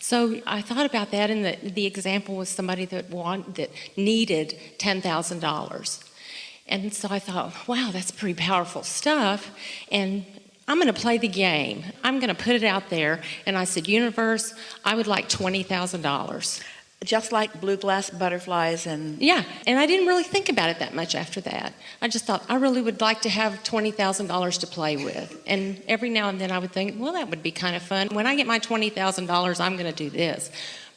So I thought about that, and the example was somebody that needed $10,000. And so I thought, wow, that's pretty powerful stuff. And I'm going to play the game. I'm going to put it out there. And I said, universe, I would like $20,000. Just like blue glass butterflies and... Yeah, and I didn't really think about it that much after that. I just thought, I really would like to have $20,000 to play with. And every now and then I would think, well, that would be kind of fun. When I get my $20,000, I'm going to do this.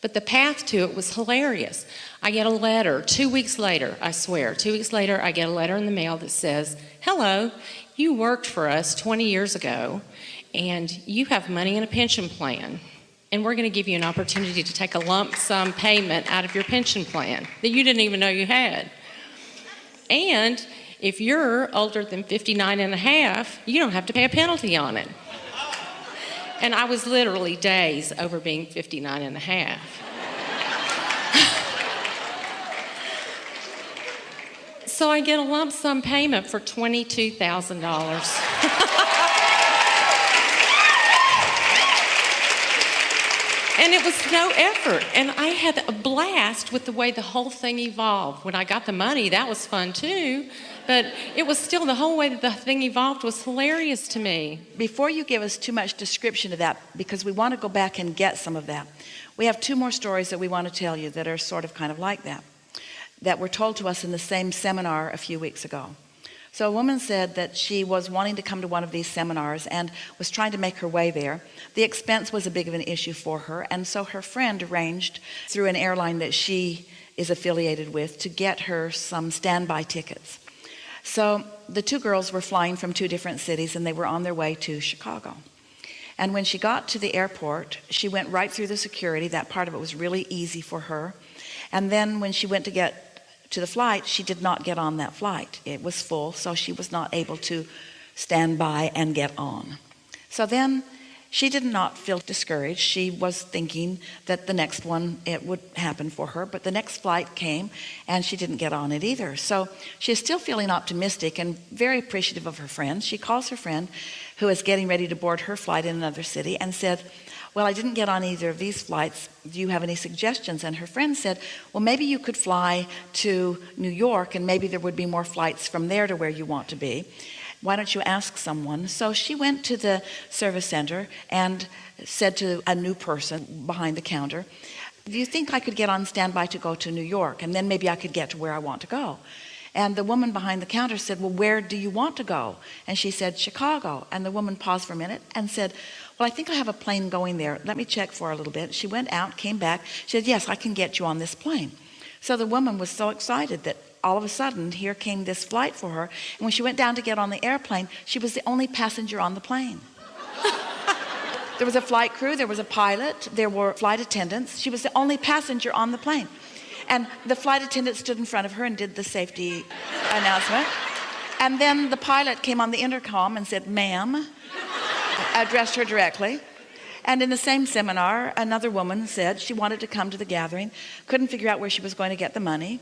But the path to it was hilarious. I get a letter 2 weeks later, I swear, 2 weeks later, I get a letter in the mail that says, hello, you worked for us 20 years ago, and you have money in a pension plan. And we're going to give you an opportunity to take a lump sum payment out of your pension plan that you didn't even know you had. And if you're older than 59 and a half, you don't have to pay a penalty on it. And I was literally days over being 59 and a half. So I get a lump sum payment for $22,000. And it was no effort. And I had a blast with the way the whole thing evolved. When I got the money, that was fun too. But it was still, the whole way that the thing evolved was hilarious to me. Before you give us too much description of that, because we want to go back and get some of that, we have two more stories that we want to tell you that are sort of kind of like that were told to us in the same seminar a few weeks ago. So a woman said that she was wanting to come to one of these seminars and was trying to make her way there. The expense was a big of an issue for her, and so her friend arranged through an airline that she is affiliated with to get her some standby tickets. So the two girls were flying from two different cities, and they were on their way to Chicago. And when she got to the airport, she went right through the security. That part of it was really easy for her. And then when she went to get to the flight, she did not get on that flight. It was full, so she was not able to stand by and get on. So then she did not feel discouraged. She was thinking that the next one, it would happen for her, but the next flight came and she didn't get on it either. So she is still feeling optimistic and very appreciative of her friend. She calls her friend who is getting ready to board her flight in another city and said, well, I didn't get on either of these flights. Do you have any suggestions? And her friend said, well, maybe you could fly to New York and maybe there would be more flights from there to where you want to be. Why don't you ask someone? So she went to the service center and said to a new person behind the counter, do you think I could get on standby to go to New York? And then maybe I could get to where I want to go. And the woman behind the counter said, well, where do you want to go? And she said, Chicago. And the woman paused for a minute and said, well, I think I have a plane going there. Let me check for a little bit. She went out, came back. She said, yes, I can get you on this plane. So the woman was so excited that all of a sudden, here came this flight for her. And when she went down to get on the airplane, she was the only passenger on the plane. There was a flight crew, there was a pilot, there were flight attendants. She was the only passenger on the plane. And the flight attendant stood in front of her and did the safety announcement. And then the pilot came on the intercom and said, ma'am, addressed her directly. And in the same seminar, another woman said she wanted to come to the gathering, couldn't figure out where she was going to get the money,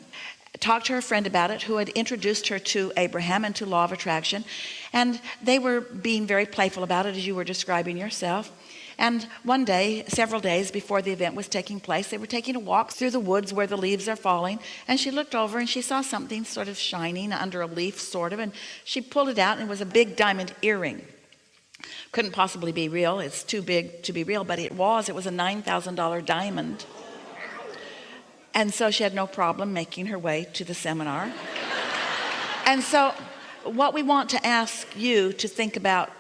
talked to her friend about it, who had introduced her to Abraham and to law of attraction. And they were being very playful about it, as you were describing yourself. And one day, several days before the event was taking place, they were taking a walk through the woods where the leaves are falling. And she looked over and she saw something sort of shining under a leaf, sort of. And she pulled it out and it was a big diamond earring. Couldn't possibly be real. It's too big to be real, but it was a $9,000 diamond. And so she had no problem making her way to the seminar. And so what we want to ask you to think about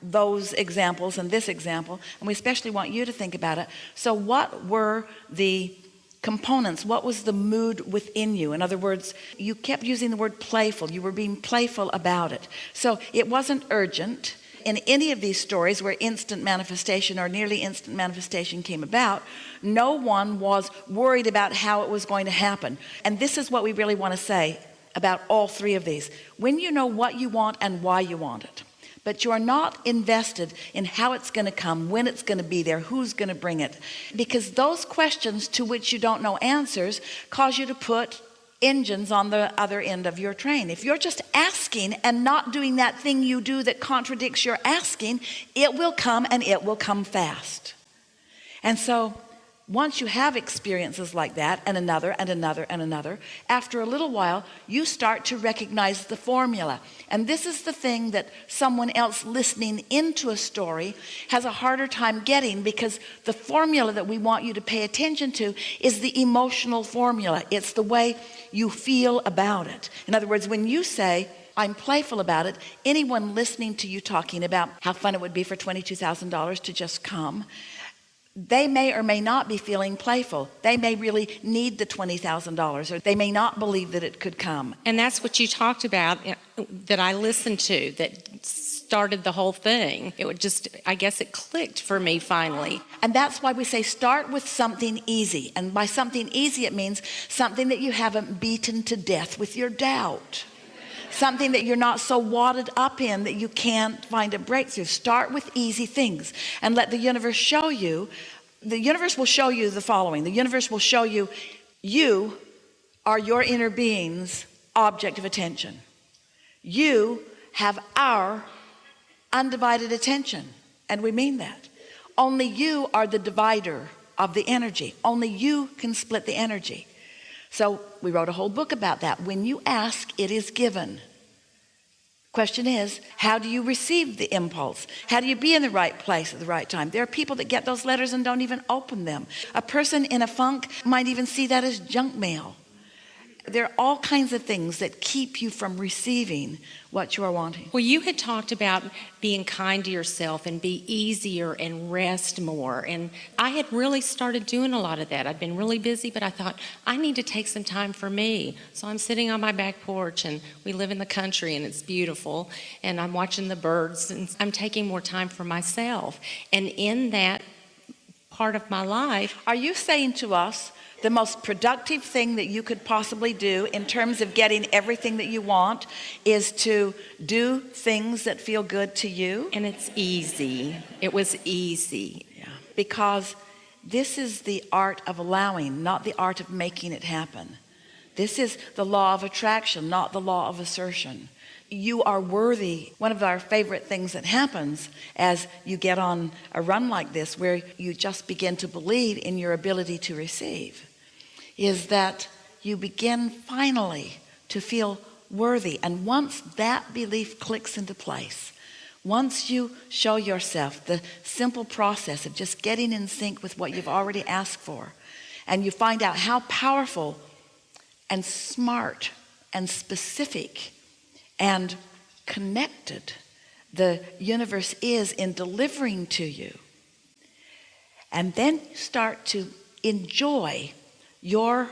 those examples and this example, and we especially want you to think about it. So what were the components? What was the mood within you? In other words, you kept using the word playful. You were being playful about it. So it wasn't urgent. In any of these stories where instant manifestation or nearly instant manifestation came about, no one was worried about how it was going to happen. And this is what we really want to say about all three of these. When you know what you want and why you want it, but you are not invested in how it's going to come, when it's going to be there, who's going to bring it, because those questions to which you don't know answers cause you to put engines on the other end of your train. If you're just asking and not doing that thing you do that contradicts your asking, it will come and it will come fast. And so once you have experiences like that, and another and another and another, after a little while you start to recognize the formula. And this is the thing that someone else listening into a story has a harder time getting, because the formula that we want you to pay attention to is the emotional formula. It's the way you feel about it. In other words, when you say, I'm playful about it, anyone listening to you talking about how fun it would be for $22,000 to just come, they may or may not be feeling playful. They may really need the $20,000, or they may not believe that it could come. And that's what you talked about that I listened to that started the whole thing. It would just, I guess it clicked for me finally. And that's why we say start with something easy. And by something easy, it means something that you haven't beaten to death with your doubt. Something that you're not so wadded up in that you can't find a breakthrough. Start with easy things and let the universe show you. The universe will show you the following. The universe will show you, you are your inner being's object of attention. You have our undivided attention. And we mean that. Only you are the divider of the energy. Only you can split the energy. So we wrote a whole book about that. When you ask, it is given. Question is, how do you receive the impulse? How do you be in the right place at the right time? There are people that get those letters and don't even open them. A person in a funk might even see that as junk mail. There are all kinds of things that keep you from receiving what you are wanting. Well, you had talked about being kind to yourself and be easier and rest more. And I had really started doing a lot of that. I'd been really busy, but I thought, I need to take some time for me. So I'm sitting on my back porch, and we live in the country and it's beautiful. And I'm watching the birds, and I'm taking more time for myself. And in that part of my life. Are you saying to us, the most productive thing that you could possibly do in terms of getting everything that you want is to do things that feel good to you? And it's easy. It was easy. Yeah. Because this is the art of allowing, not the art of making it happen. This is the law of attraction, not the law of assertion. You are worthy. One of our favorite things that happens as you get on a run like this, where you just begin to believe in your ability to receive, is that you begin finally to feel worthy. And once that belief clicks into place, once you show yourself the simple process of just getting in sync with what you've already asked for, and you find out how powerful and smart and specific and connected the universe is in delivering to you, and then start to enjoy your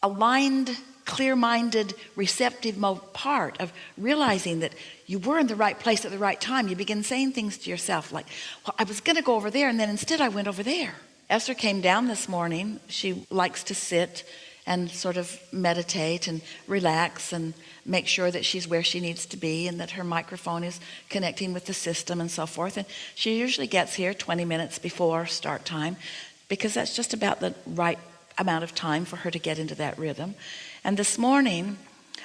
aligned, clear-minded, receptive mode part of realizing that you were in the right place at the right time. You begin saying things to yourself like, well, I was going to go over there, and then instead I went over there. Esther came down this morning. She likes to sit and sort of meditate and relax and make sure that she's where she needs to be and that her microphone is connecting with the system and so forth. And she usually gets here 20 minutes before start time, because that's just about the right amount of time for her to get into that rhythm. And this morning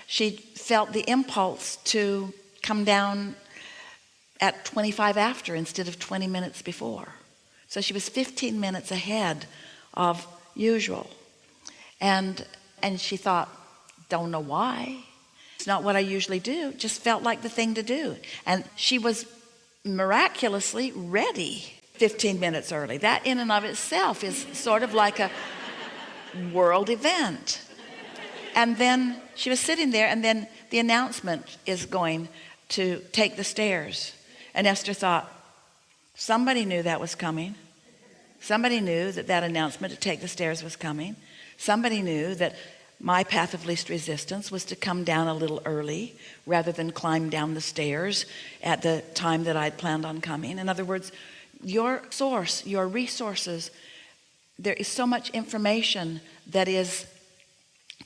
she felt the impulse to come down at 25 after instead of 20 minutes before. So she was 15 minutes ahead of usual. And she thought, don't know why. It's not what I usually do. Just felt like the thing to do. And she was miraculously ready 15 minutes early. That in and of itself is sort of like a world event. And then she was sitting there, and then the announcement is going to take the stairs. And Esther thought, somebody knew that was coming. Somebody knew that that announcement to take the stairs was coming. Somebody knew that my path of least resistance was to come down a little early rather than climb down the stairs at the time that I'd planned on coming. In other words, your source, your resources, there is so much information that is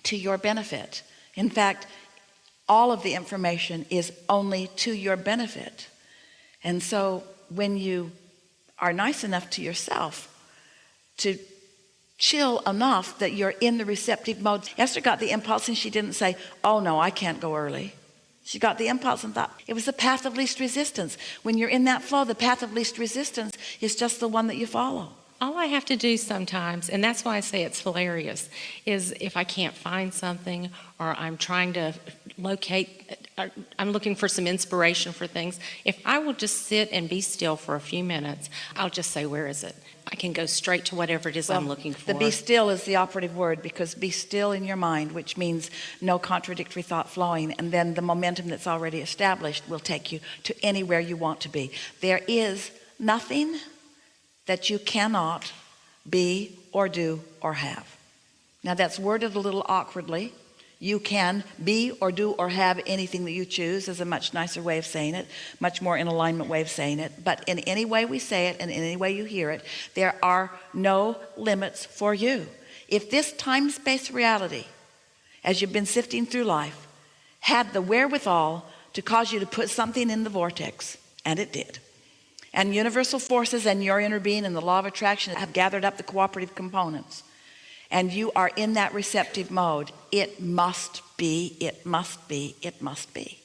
to your benefit. In fact, all of the information is only to your benefit. And so when you are nice enough to yourself to chill enough that you're in the receptive mode. Esther got the impulse and she didn't say, oh no, I can't go early. She got the impulse and thought it was the path of least resistance. When you're in that flow, the path of least resistance is just the one that you follow. All I have to do sometimes, and that's why I say it's hilarious, is if I can't find something or I'm trying to locate, I'm looking for some inspiration for things, if I will just sit and be still for a few minutes, I'll just say, where is it? I can go straight to whatever it is I'm looking for. The be still is the operative word, because be still in your mind, which means no contradictory thought flowing, and then the momentum that's already established will take you to anywhere you want to be. There is nothing that you cannot be or do or have. Now that's worded a little awkwardly. You can be or do or have anything that you choose is a much nicer way of saying it, much more in alignment way of saying it. But in any way we say it and in any way you hear it, there are no limits for you. If this time-space reality, as you've been sifting through life, had the wherewithal to cause you to put something in the vortex, and it did, and universal forces and your inner being and the law of attraction have gathered up the cooperative components, and you are in that receptive mode, it must be, it must be, it must be.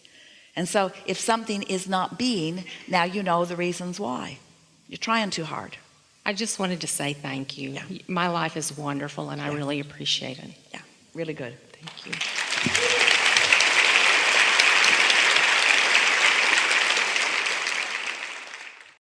And so if something is not being, now you know the reasons why. You're trying too hard. I just wanted to say thank you. Yeah. My life is wonderful, and I really appreciate it. Yeah, really good. Thank you.